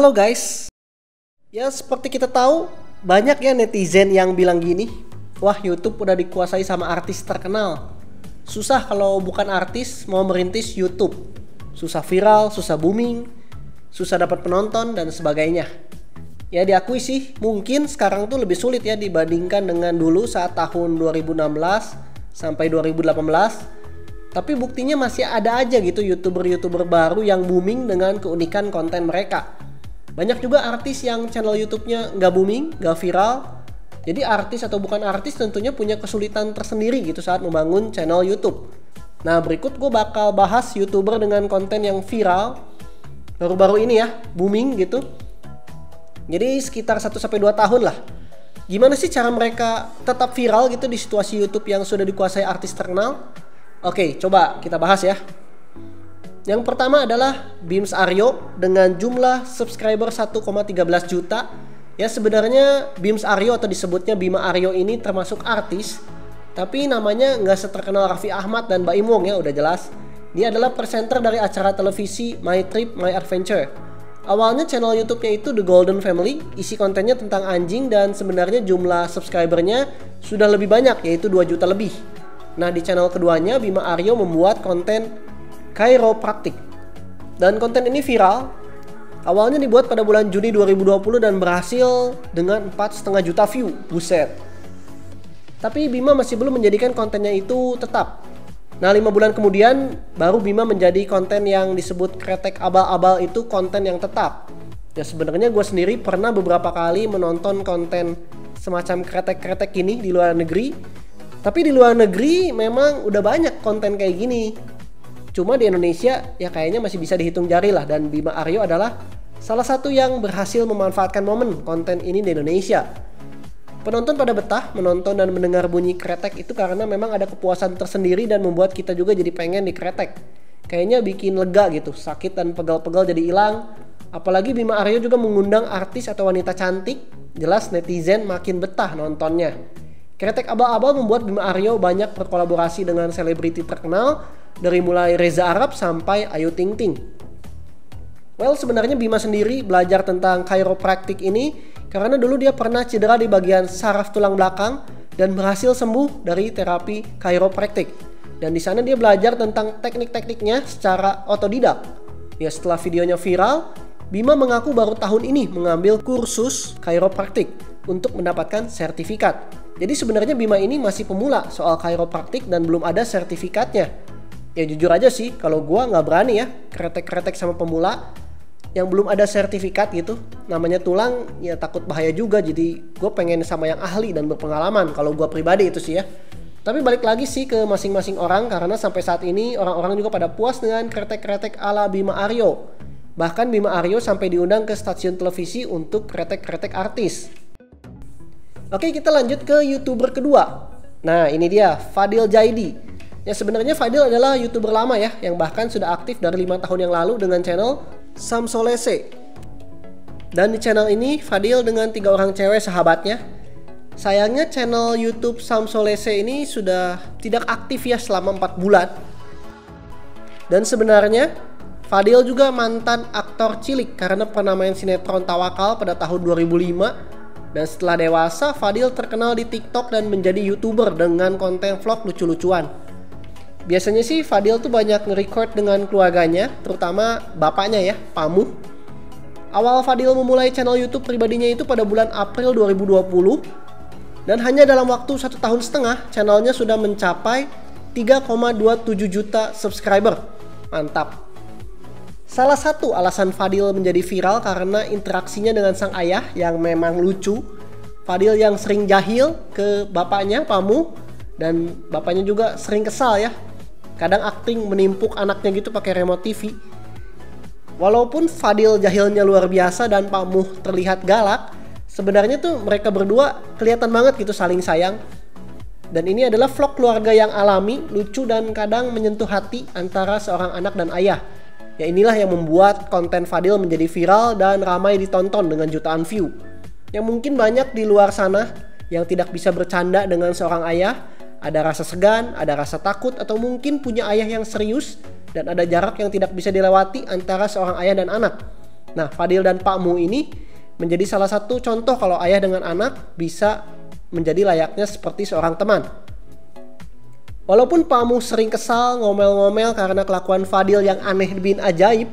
Halo guys. Ya seperti kita tahu, banyak ya netizen yang bilang gini, wah YouTube udah dikuasai sama artis terkenal. Susah kalau bukan artis mau merintis YouTube. Susah viral, susah booming, susah dapat penonton dan sebagainya. Ya diakui sih, mungkin sekarang tuh lebih sulit ya dibandingkan dengan dulu saat tahun 2016 sampai 2018. Tapi buktinya masih ada aja gitu YouTuber-YouTuber baru yang booming dengan keunikan konten mereka. Banyak juga artis yang channel YouTube-nya nggak booming, nggak viral. Jadi artis atau bukan artis tentunya punya kesulitan tersendiri gitu saat membangun channel YouTube. Nah berikut gue bakal bahas YouTuber dengan konten yang viral baru-baru ini ya, booming gitu. Jadi sekitar 1-2 tahun lah. Gimana sih cara mereka tetap viral gitu di situasi YouTube yang sudah dikuasai artis terkenal? Oke, coba kita bahas ya. Yang pertama adalah Bims Aryo dengan jumlah subscriber 1,13 juta. Ya sebenarnya Bims Aryo atau disebutnya Bima Aryo ini termasuk artis, tapi namanya nggak seterkenal Raffi Ahmad dan Baim Wong ya, udah jelas. Dia adalah presenter dari acara televisi My Trip My Adventure. Awalnya channel YouTube-nya itu The Golden Family, isi kontennya tentang anjing dan sebenarnya jumlah subscribernya sudah lebih banyak, yaitu 2 juta lebih. Nah di channel keduanya Bima Aryo membuat konten chiropractic. Dan konten ini viral. Awalnya dibuat pada bulan Juni 2020 dan berhasil dengan 4,5 juta view. Buset. Tapi Bima masih belum menjadikan kontennya itu tetap. Nah 5 bulan kemudian baru Bima menjadi konten yang disebut kretek abal-abal itu konten yang tetap. Ya sebenarnya gue sendiri pernah beberapa kali menonton konten semacam kretek-kretek ini di luar negeri. Tapi di luar negeri memang udah banyak konten kayak gini. Cuma di Indonesia ya kayaknya masih bisa dihitung jari lah. Dan Bima Aryo adalah salah satu yang berhasil memanfaatkan momen konten ini di Indonesia. Penonton pada betah menonton dan mendengar bunyi kretek itu karena memang ada kepuasan tersendiri dan membuat kita juga jadi pengen dikretek. Kayaknya bikin lega gitu, sakit dan pegal-pegal jadi hilang. Apalagi Bima Aryo juga mengundang artis atau wanita cantik, jelas netizen makin betah nontonnya. Kretek abal-abal membuat Bima Aryo banyak berkolaborasi dengan selebriti terkenal dari mulai Reza Arab sampai Ayu Ting Ting. Well, sebenarnya Bima sendiri belajar tentang chiropractic ini karena dulu dia pernah cedera di bagian saraf tulang belakang dan berhasil sembuh dari terapi chiropractic. Dan di sana dia belajar tentang teknik-tekniknya secara otodidak. Ya setelah videonya viral, Bima mengaku baru tahun ini mengambil kursus chiropractic untuk mendapatkan sertifikat. Jadi sebenarnya Bima ini masih pemula soal chiropractic dan belum ada sertifikatnya. Ya jujur aja sih, kalau gua nggak berani ya kretek-kretek sama pemula yang belum ada sertifikat gitu. Namanya tulang, ya takut bahaya juga. Jadi gue pengen sama yang ahli dan berpengalaman kalau gua pribadi itu sih ya. Tapi balik lagi sih ke masing-masing orang karena sampai saat ini orang-orang juga pada puas dengan kretek-kretek ala Bima Aryo. Bahkan Bima Aryo sampai diundang ke stasiun televisi untuk kretek-kretek artis. Oke, kita lanjut ke YouTuber kedua. Nah, ini dia, Fadil Jaidi. Ya sebenarnya Fadil adalah YouTuber lama ya, yang bahkan sudah aktif dari 5 tahun yang lalu dengan channel Samsolese. Dan di channel ini Fadil dengan 3 orang cewek sahabatnya. Sayangnya channel YouTube Samsolese ini sudah tidak aktif ya selama 4 bulan. Dan sebenarnya Fadil juga mantan aktor cilik karena pernah main sinetron Tawakal pada tahun 2005. Dan setelah dewasa, Fadil terkenal di TikTok dan menjadi YouTuber dengan konten vlog lucu-lucuan. Biasanya sih Fadil tuh banyak nge-record dengan keluarganya, terutama bapaknya ya, Pamuh. Awal Fadil memulai channel YouTube pribadinya itu pada bulan April 2020. Dan hanya dalam waktu 1,5 tahun channelnya sudah mencapai 3,27 juta subscriber. Mantap. Salah satu alasan Fadil menjadi viral karena interaksinya dengan sang ayah yang memang lucu. Fadil yang sering jahil ke bapaknya, Pamuh, dan bapaknya juga sering kesal ya. Kadang akting menimpuk anaknya gitu pakai remote TV. Walaupun Fadil jahilnya luar biasa dan Pamuh terlihat galak, sebenarnya tuh mereka berdua kelihatan banget gitu saling sayang. Dan ini adalah vlog keluarga yang alami, lucu dan kadang menyentuh hati antara seorang anak dan ayah. Ya inilah yang membuat konten Fadil menjadi viral dan ramai ditonton dengan jutaan view. Yang mungkin banyak di luar sana yang tidak bisa bercanda dengan seorang ayah. Ada rasa segan, ada rasa takut, atau mungkin punya ayah yang serius dan ada jarak yang tidak bisa dilewati antara seorang ayah dan anak. Nah, Fadil dan Pak Mu ini menjadi salah satu contoh kalau ayah dengan anak bisa menjadi layaknya seperti seorang teman. Walaupun Pak Mu sering kesal, ngomel-ngomel karena kelakuan Fadil yang aneh bin ajaib,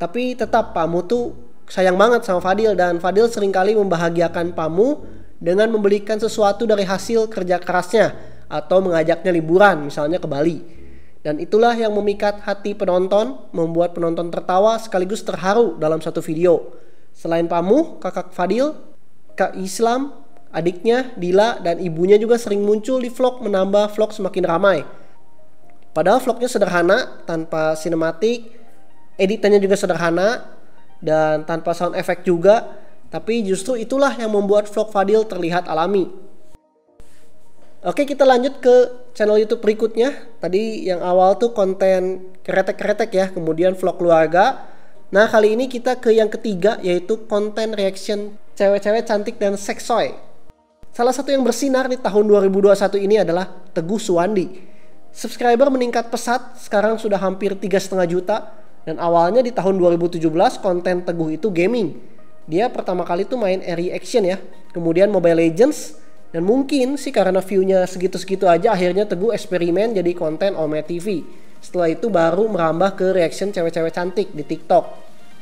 tapi tetap Pak Mu tuh sayang banget sama Fadil, dan Fadil seringkali membahagiakan Pak Mu dengan membelikan sesuatu dari hasil kerja kerasnya atau mengajaknya liburan, misalnya ke Bali. Dan itulah yang memikat hati penonton, membuat penonton tertawa sekaligus terharu dalam satu video. Selain Pak Mu, kakak Fadil, Kak Islam, adiknya Dila, dan ibunya juga sering muncul di vlog, menambah vlog semakin ramai. Padahal vlognya sederhana, tanpa sinematik, editannya juga sederhana, dan tanpa sound effect juga. Tapi justru itulah yang membuat vlog Fadil terlihat alami. Oke, kita lanjut ke channel YouTube berikutnya. Tadi yang awal tuh konten kretek-kretek ya, kemudian vlog keluarga. Nah, kali ini kita ke yang ketiga, yaitu konten reaction cewek-cewek cantik dan seksoy. Salah satu yang bersinar di tahun 2021 ini adalah Teguh Suwandi. Subscriber meningkat pesat, sekarang sudah hampir 3,5 juta. Dan awalnya di tahun 2017 konten Teguh itu gaming. Dia pertama kali tuh main RE Action ya, kemudian Mobile Legends. Dan mungkin sih karena view-nya segitu-segitu aja, akhirnya Teguh eksperimen jadi konten Ome TV. Setelah itu baru merambah ke reaction cewek-cewek cantik di TikTok.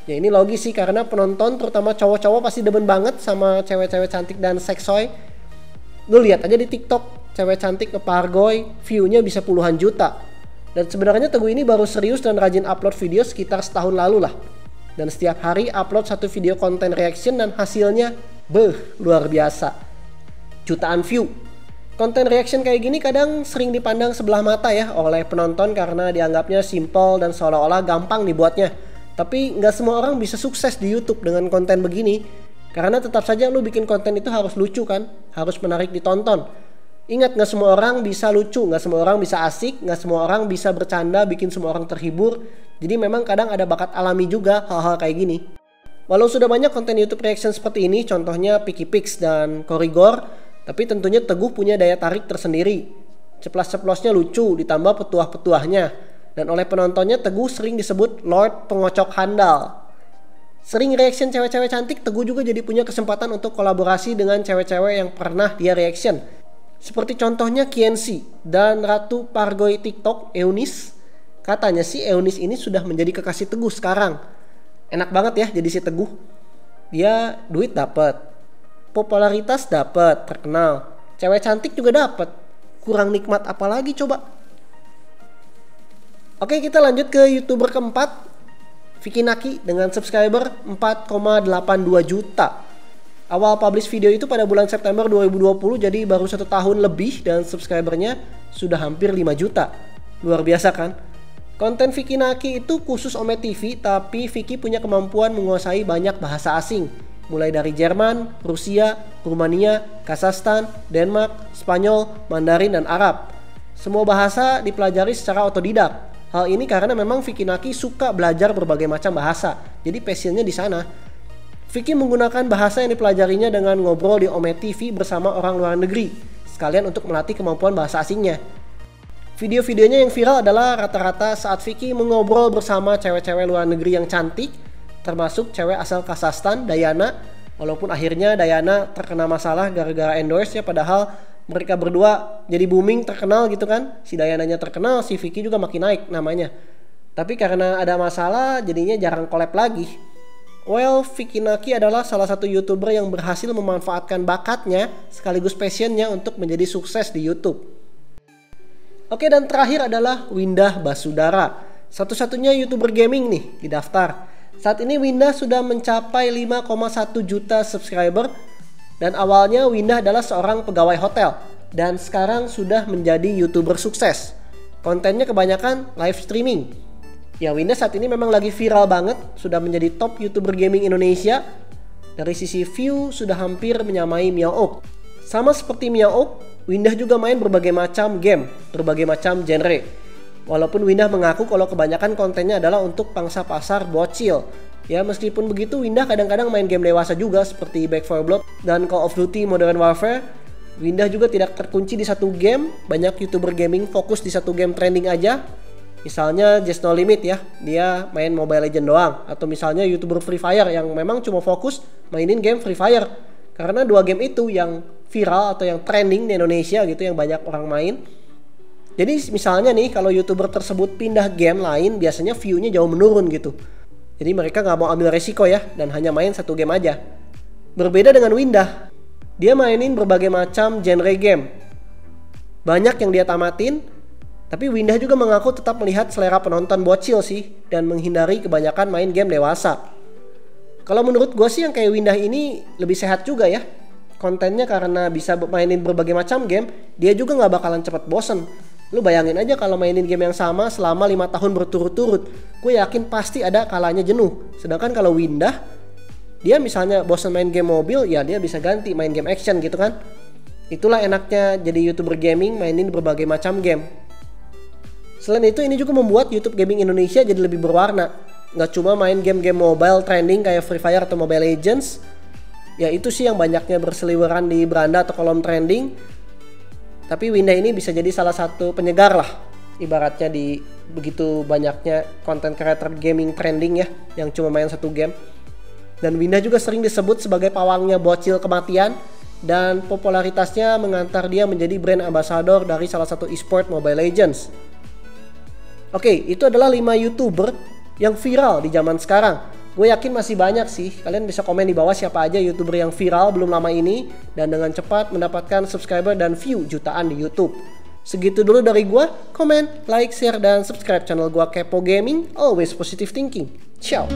Ya ini logis sih, karena penonton terutama cowok-cowok pasti demen banget sama cewek-cewek cantik dan seksoy. Lu lihat aja di TikTok, cewek cantik ngepargoy, view-nya bisa puluhan juta. Dan sebenarnya Teguh ini baru serius dan rajin upload video sekitar setahun lalu lah. Dan setiap hari upload satu video konten reaction dan hasilnya luar biasa. Jutaan view. Konten reaction kayak gini kadang sering dipandang sebelah mata ya oleh penonton karena dianggapnya simple dan seolah-olah gampang dibuatnya. Tapi nggak semua orang bisa sukses di YouTube dengan konten begini. Karena tetap saja lu bikin konten itu harus lucu kan, harus menarik ditonton. Ingat, nggak semua orang bisa lucu, nggak semua orang bisa asik, nggak semua orang bisa bercanda, bikin semua orang terhibur. Jadi memang kadang ada bakat alami juga hal-hal kayak gini. Walau sudah banyak konten YouTube reaction seperti ini, contohnya Picky Pix dan Korigor, tapi tentunya Teguh punya daya tarik tersendiri. Ceplas-ceplosnya lucu, ditambah petuah-petuahnya. Dan oleh penontonnya Teguh sering disebut Lord Pengocok Handal. Sering reaction cewek-cewek cantik, Teguh juga jadi punya kesempatan untuk kolaborasi dengan cewek-cewek yang pernah dia reaction. Seperti contohnya Kiensi dan Ratu Pargoy TikTok Eunice. Katanya sih Eunice ini sudah menjadi kekasih Teguh sekarang. Enak banget ya jadi si Teguh. Dia duit dapat, popularitas dapat, terkenal, cewek cantik juga dapat. Kurang nikmat apa lagi coba? Oke, kita lanjut ke YouTuber keempat, Vicky Naki dengan subscriber 4,82 juta. Awal publish video itu pada bulan September 2020, jadi baru 1 tahun lebih dan subscribernya sudah hampir 5 juta. Luar biasa kan? Konten Vicky Naki itu khusus Ome TV, tapi Vicky punya kemampuan menguasai banyak bahasa asing. Mulai dari Jerman, Rusia, Rumania, Kazakhstan, Denmark, Spanyol, Mandarin, dan Arab. Semua bahasa dipelajari secara otodidak. Hal ini karena memang Vicky Naki suka belajar berbagai macam bahasa, jadi passionnya di sana. Vicky menggunakan bahasa yang dipelajarinya dengan ngobrol di Ome TV bersama orang luar negeri, sekalian untuk melatih kemampuan bahasa asingnya. Video-videonya yang viral adalah rata-rata saat Vicky mengobrol bersama cewek-cewek luar negeri yang cantik, termasuk cewek asal Kazakhstan, Dayana. Walaupun akhirnya Dayana terkena masalah gara-gara endorse ya, padahal mereka berdua jadi booming, terkenal gitu kan. Si Dayananya terkenal, si Vicky juga makin naik namanya. Tapi karena ada masalah jadinya jarang collab lagi. Well, Vicky Naki adalah salah satu YouTuber yang berhasil memanfaatkan bakatnya sekaligus passionnya untuk menjadi sukses di YouTube. Oke, dan terakhir adalah Windah Basudara, satu-satunya YouTuber gaming nih di daftar. Saat ini Windah sudah mencapai 5,1 juta subscriber. Dan awalnya Windah adalah seorang pegawai hotel dan sekarang sudah menjadi YouTuber sukses. Kontennya kebanyakan live streaming. Ya, Windah saat ini memang lagi viral banget, sudah menjadi top YouTuber gaming Indonesia. Dari sisi view sudah hampir menyamai Miao. Sama seperti Miao, Windah juga main berbagai macam game, berbagai macam genre. Walaupun Windah mengaku kalau kebanyakan kontennya adalah untuk pangsa pasar bocil. Ya, meskipun begitu Windah kadang-kadang main game dewasa juga seperti Back 4 Blood dan Call of Duty Modern Warfare. Windah juga tidak terkunci di satu game, banyak YouTuber gaming fokus di satu game trending aja. Misalnya Just No Limit ya, dia main Mobile Legends doang. Atau misalnya YouTuber Free Fire yang memang cuma fokus mainin game Free Fire. Karena dua game itu yang viral atau yang trending di Indonesia gitu, yang banyak orang main. Jadi misalnya nih kalau YouTuber tersebut pindah game lain, biasanya view-nya jauh menurun gitu. Jadi mereka nggak mau ambil resiko ya, dan hanya main satu game aja. Berbeda dengan Windah, dia mainin berbagai macam genre game. Banyak yang dia tamatin, tapi Windah juga mengaku tetap melihat selera penonton bocil sih, dan menghindari kebanyakan main game dewasa. Kalau menurut gue sih yang kayak Windah ini lebih sehat juga ya. Kontennya karena bisa mainin berbagai macam game, dia juga nggak bakalan cepat bosen. Lu bayangin aja kalau mainin game yang sama selama 5 tahun berturut-turut, gue yakin pasti ada kalanya jenuh. Sedangkan kalau Windah, dia misalnya bosan main game mobil, ya dia bisa ganti main game action gitu kan. Itulah enaknya jadi YouTuber gaming, mainin berbagai macam game. Selain itu, ini juga membuat YouTube gaming Indonesia jadi lebih berwarna. Nggak cuma main game-game mobile trending kayak Free Fire atau Mobile Legends. Ya itu sih yang banyaknya berseliweran di beranda atau kolom trending. Tapi Windah ini bisa jadi salah satu penyegar lah. Ibaratnya di begitu banyaknya konten creator gaming trending ya, yang cuma main satu game. Dan Windah juga sering disebut sebagai pawangnya bocil kematian. Dan popularitasnya mengantar dia menjadi brand ambassador dari salah satu e-sport Mobile Legends. Oke, itu adalah 5 YouTuber yang viral di zaman sekarang. Gue yakin masih banyak sih. Kalian bisa komen di bawah siapa aja YouTuber yang viral belum lama ini dan dengan cepat mendapatkan subscriber dan view jutaan di YouTube. Segitu dulu dari gue. Komen, like, share, dan subscribe channel gue Kepo Gaming. Always positive thinking. Ciao.